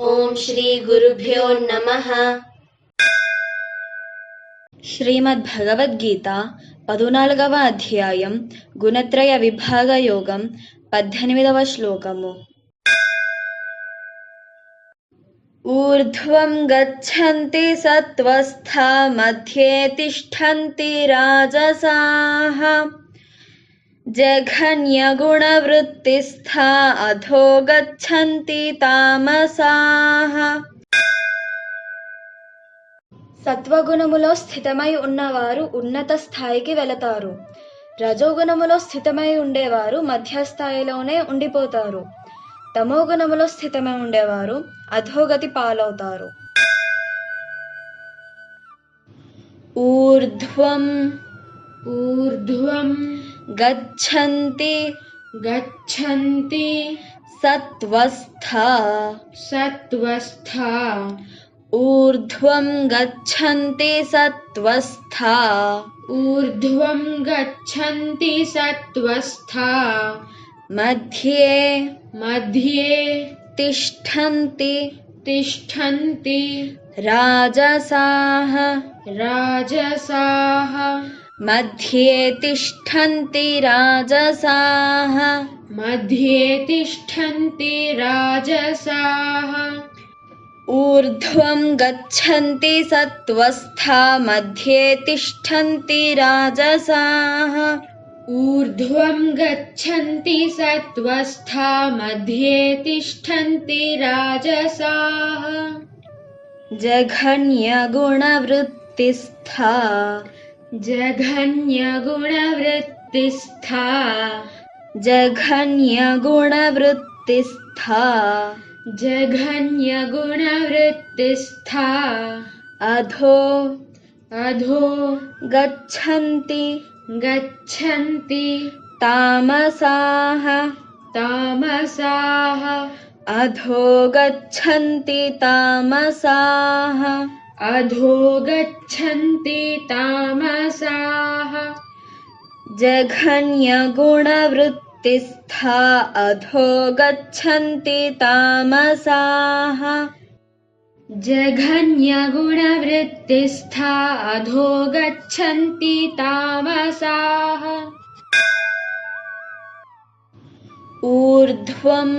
ओम श्री गुरुभ्यो नमः। శ్రీమద్భగవద్గీత 14వ అధ్యాయం గుణత్రయ విభాగ యోగం 18వ శ్లోకము. ఊర్ధ్వం గచ్చంతి సత్వస్థా మధ్యే తిష్టంతి రాజసాః జఘన్యగుణవృత్తిస్థా అధో గచ్చంతి తామసాః. సత్వగుణములో స్థితమై ఉన్నవారు ఉన్నత స్థాయికి వెళతారు. రజోగుణములో స్థితమై ఉండేవారు మధ్యస్థాయిలోనే ఉండిపోతారు. తమోగుణములో స్థితమై ఉండేవారు అధోగతి పాలవుతారు. ఊర్ధ్వం ऊर्ध्वं గచ్చంతి गच्छन्ति సత్వస్థా सत्वस्था ఊర్ధ్వం గచ్చంతి సత్వస్థా ऊर्ध्वं गच्छन्ति सत्वस्था మధ్యే मध्ये తిష్టంతి तिष्ठन्ति రాజసాః राजसाः మధ్యే తిష్టంతి రాజసాః मध्ये तिष्ठन्ति राजसाः ఊర్ధ్వం గచ్చంతి సత్వస్థా మధ్యే తిష్టంతి రాజసాః ऊर्ध्वं गच्छन्ति सत्वस्था मध्ये तिष्ठन्ति राजसाः జఘన్యగుణవృత్తిస్థా जघन्यगुणवृत्तिस्था జఘన్యగుణవృత్తిస్థా जघन्यगुणवृत्तिस्था అధో अधो గచ్చంతి गच्छन्ति తామసాః तामसाः అధో గచ్చంతి తామసాః अधो गच्छन्ति तामसाः జఘన్యగుణవృత్తిస్థా అధో గచ్చంతి తామసాః जघन्यगुणवृत्तिस्था अधो गच्छन्ति तामसाः ఊర్ధ్వం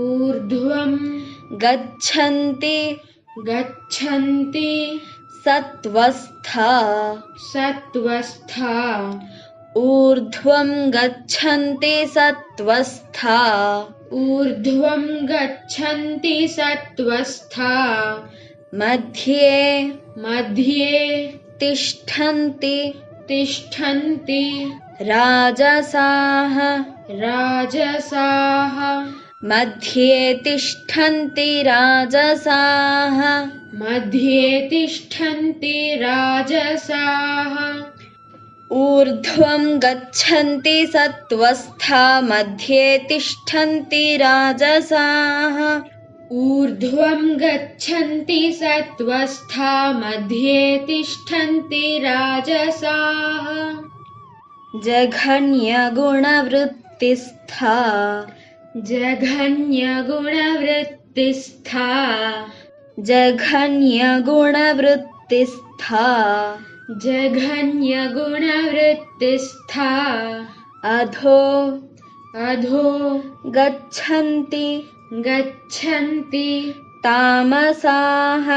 ऊर्ध्वं గచ్చంతి गच्छन्ति సత్వస్థా सत्वस्था ఊర్ధ్వం గచ్చంతి సత్వస్థా ऊर्ध्वं गच्छन्ति सत्वस्था మధ్యే मध्ये తిష్టంతి तिष्ठन्ति రాజసాః राजसाः మధ్యే తిష్టంతి రాజసాః मध्ये तिष्ठन्ति राजसाः ఊర్ధ్వం గచ్చంతి సత్వస్థా మధ్యే తిష్టంతి రాజసాః ऊर्ध्वं गच्छन्ति सत्वस्था मध्ये तिष्ठन्ति राजसाः జఘన్యగుణవృత్తిస్థా जघन्यगुणवृत्तिस्था జఘన్యగుణవృత్తిస్థా जघन्यगुणवृत्तिस्था అధో अधो గచ్చంతి गच्छन्ति తామసాః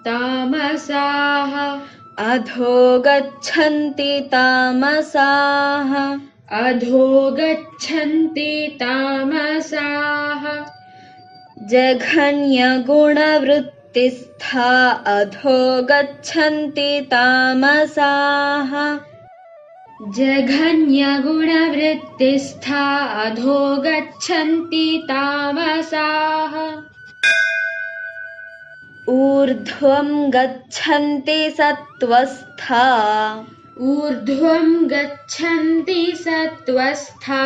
तामसाः అధో గచ్చంతి తామసాః अधो गच्छन्ति तामसाः జఘన్యగుణవృత్తిస్థా అధో గచ్చంతి తామసాః जघन्यगुणवृत्तिस्था अधो गच्छन्ति तामसाः ఊర్ధ్వం గచ్చంతి సత్వస్థా ऊर्ध्वं गच्छन्ति सत्वस्था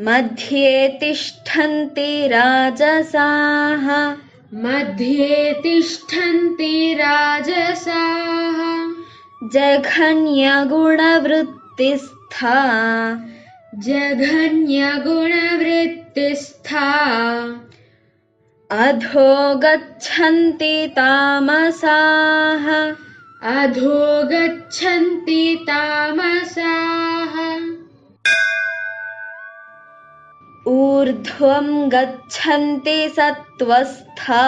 మధ్యే తిష్టంతి రాజసాః मध्ये तिष्ठन्ति राजसाः जघन्यगुणवृत्तिस्था जघन्यगुणवृत्तिस्था अधो गच्छन्ति तामसाः अधो गच्छन्ति तामसाः ऊर्ध्वं गच्छन्ति सत्त्वस्था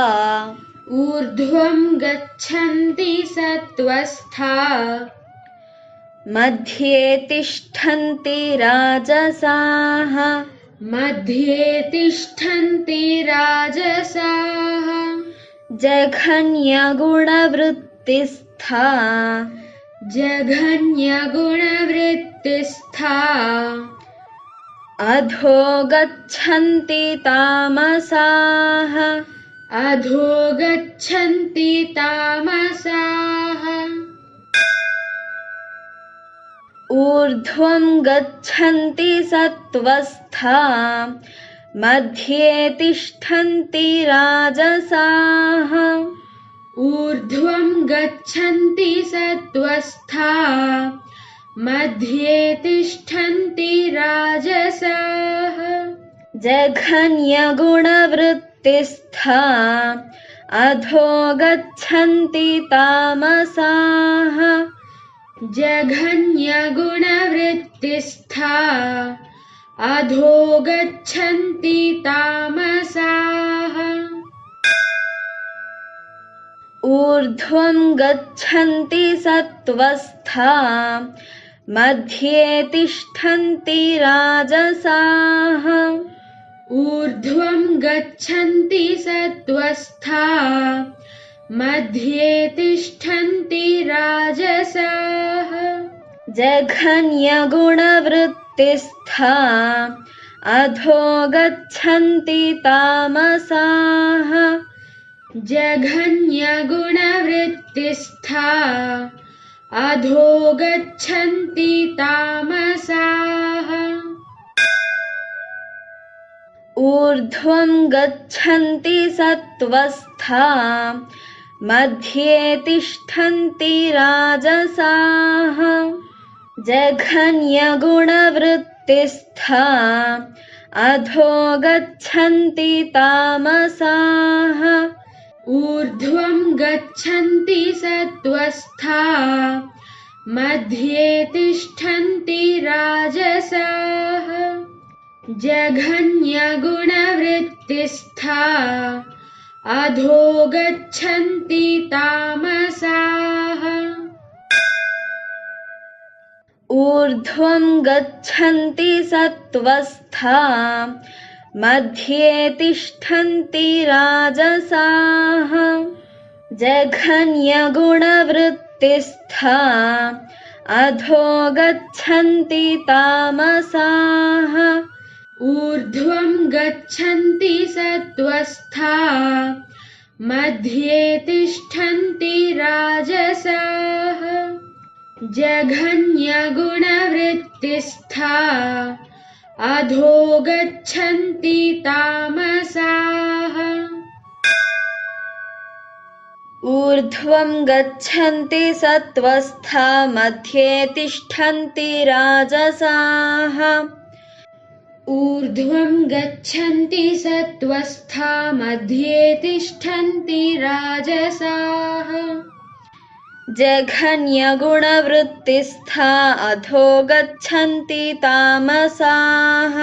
ऊर्ध्वं गच्छन्ति सत्त्वस्था मध्ये तिष्ठन्ति राजसाः मध्ये तिष्ठन्ति राजसाः जघन्यगुणवृत्तिस्था जघन्यगुणवृत्तिस्था अधो गच्छन्ति तामसाः अधो गच्छन्ति तामसाः ऊर्ध्वं गच्छन्ति सत्त्वस्था मध्ये तिष्ठन्ति राजसाः ऊर्ध्वं गच्छन्ति सत्त्वस्था मध्ये तिष्ठन्ति राजसाः जघन्यगुणवृत्तिस्था अधो गच्छन्ति तामसाः जघन्यगुणवृत्तिस्था अधो गच्छन्ति तामसाः ऊर्ध्वं गच्छन्ति सत्त्वस्था मध्ये तिष्ठन्ति राजसाः ऊर्ध्वं गच्छन्ति सत्त्वस्था मध्ये तिष्ठन्ति राजसाः जघन्यगुणवृत्तिस्था अधो गच्छन्ति तामसाः जघन्यगुणवृत्तिस्था अधो गच्छन्ति तामसाः ऊर्ध्वं गच्छन्ति सत्त्वस्था मध्ये तिष्ठन्ति राजसाः जघन्यगुणवृत्तिस्था अधो गच्छन्ति तामसाः ऊर्ध्वं गच्छन्ति सत्त्वस्था मध्ये तिष्ठन्ति राजसाः जघन्यगुणवृत्तिस्था अधो गच्छन्ति तामसाः ऊर्ध्वं गच्छन्ति सत्त्वस्था मध्ये तिष्ठन्ति राजसाः जघन्यगुणवृत्तिस्था अधो गच्छन्ति तामसाः ऊर्ध्वं गच्छन्ति सत्त्वस्था मध्ये तिष्ठन्ति राजसाः जघन्यगुणवृत्तिस्था अधो गच्छन्ति तामसाः ऊर्ध्वं गच्छन्ति सत्त्वस्था मध्ये तिष्ठन्ति राजसाः ऊर्ध्वं गच्छन्ति सत्त्वस्था मध्ये तिष्ठन्ति राजसाः जघन्यगुणवृत्तिस्था अधो गच्छन्ति तामसाः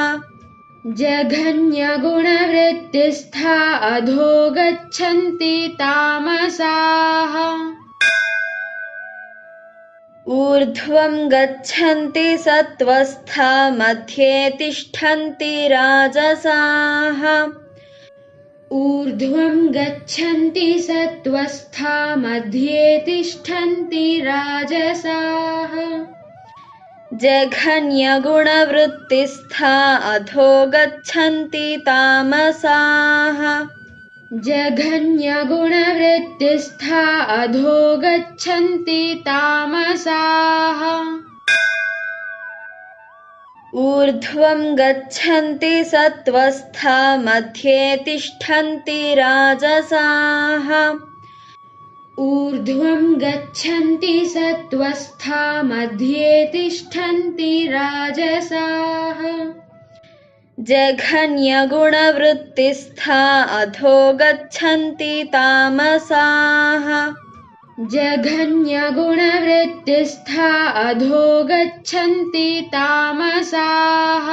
जघन्यगुणवृत्तिस्था अधो गच्छन्ति तामसाः ऊर्ध्वं गच्छन्ति सत्त्वस्था मध्ये तिष्ठन्ति राजसाः ऊर्ध्वं गच्छन्ति सत्त्वस्था मध्ये तिष्ठन्ति राजसाः जघन्यगुणवृत्तिस्था अधो गच्छन्ति तामसाः जघन्यगुणवृत्तिस्था अधो गच्छन्ति तामसाः ऊर्ध्वं गच्छन्ति सत्त्वस्था मध्ये तिष्ठन्ति राजसाः ऊर्ध्वं गच्छन्ति सत्त्वस्था मध्ये तिष्ठन्ति राजसाः जघन्यगुणवृत्तिस्था अधो गच्छन्ति तामसाः जघन्यगुणवृत्तिस्था अधो गच्छन्ति तामसाः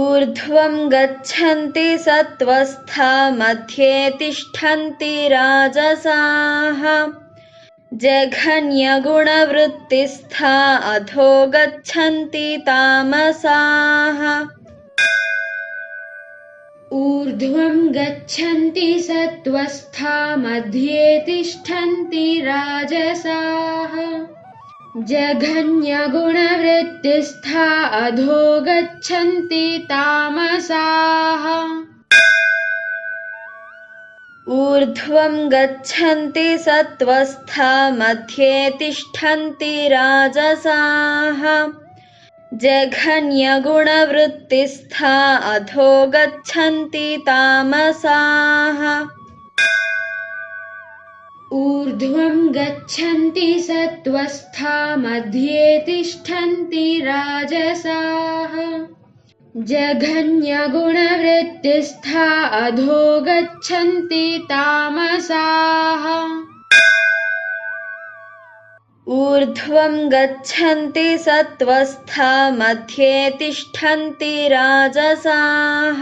ऊर्ध्वं गच्छन्ति सत्त्वस्था मध्ये तिष्ठन्ति राजसाः जघन्यगुणवृत्तिस्था अधो गच्छन्ति तामसाः ऊर्ध्वं गच्छन्ति सत्त्वस्था मध्ये तिष्ठन्ति राजसाः जघन्यगुणवृत्तिस्था अधो गच्छन्ति तामसाः ऊर्ध्वं गच्छन्ति सत्त्वस्था मध्ये तिष्ठन्ति राजसाः जघन्यगुणवृत्तिस्था अधो गच्छन्ति तामसाः ऊर्ध्वं गच्छन्ति सत्त्वस्था मध्ये तिष्ठन्ति राजसाः जघन्यगुणवृत्तिस्था अधो गच्छन्ति तामसाः ऊर्ध्वं गच्छन्ति सत्त्वस्था मध्ये तिष्ठन्ति राजसाः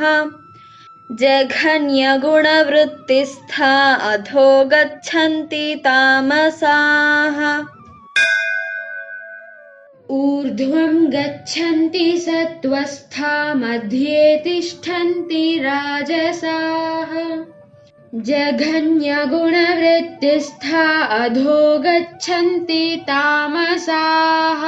जघन्यगुणवृत्तिस्था अधो गच्छन्ति तामसाः ऊर्ध्वं गच्छन्ति सत्त्वस्था मध्ये तिष्ठन्ति राजसाः जघन्यगुणवृत्तिस्था अधो गच्छन्ति तामसाः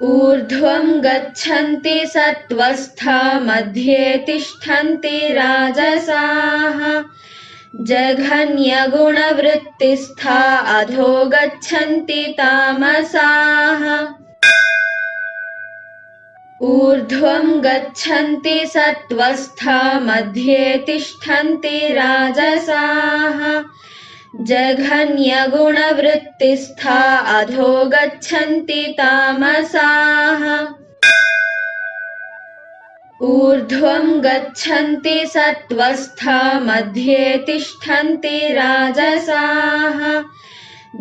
ऊर्ध्वं गच्छन्ति सत्त्वस्था मध्ये तिष्ठन्ति राजसाः जघन्यगुणवृत्तिस्था अधो गच्छन्ति तामसाः ऊर्ध्वं गच्छन्ति सत्त्वस्था मध्ये तिष्ठन्ति राजसाः जघन्यगुणवृत्तिस्था अधो गच्छन्ति तामसाः ऊर्ध्वं गच्छन्ति सत्त्वस्था मध्ये तिष्ठन्ति राजसाः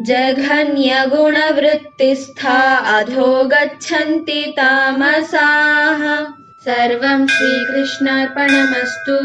जघन्यगुणवृत्तिस्था अधो गच्छन्ति तामसाः। सर्वं श्रीकृष्णार्पणमस्तु।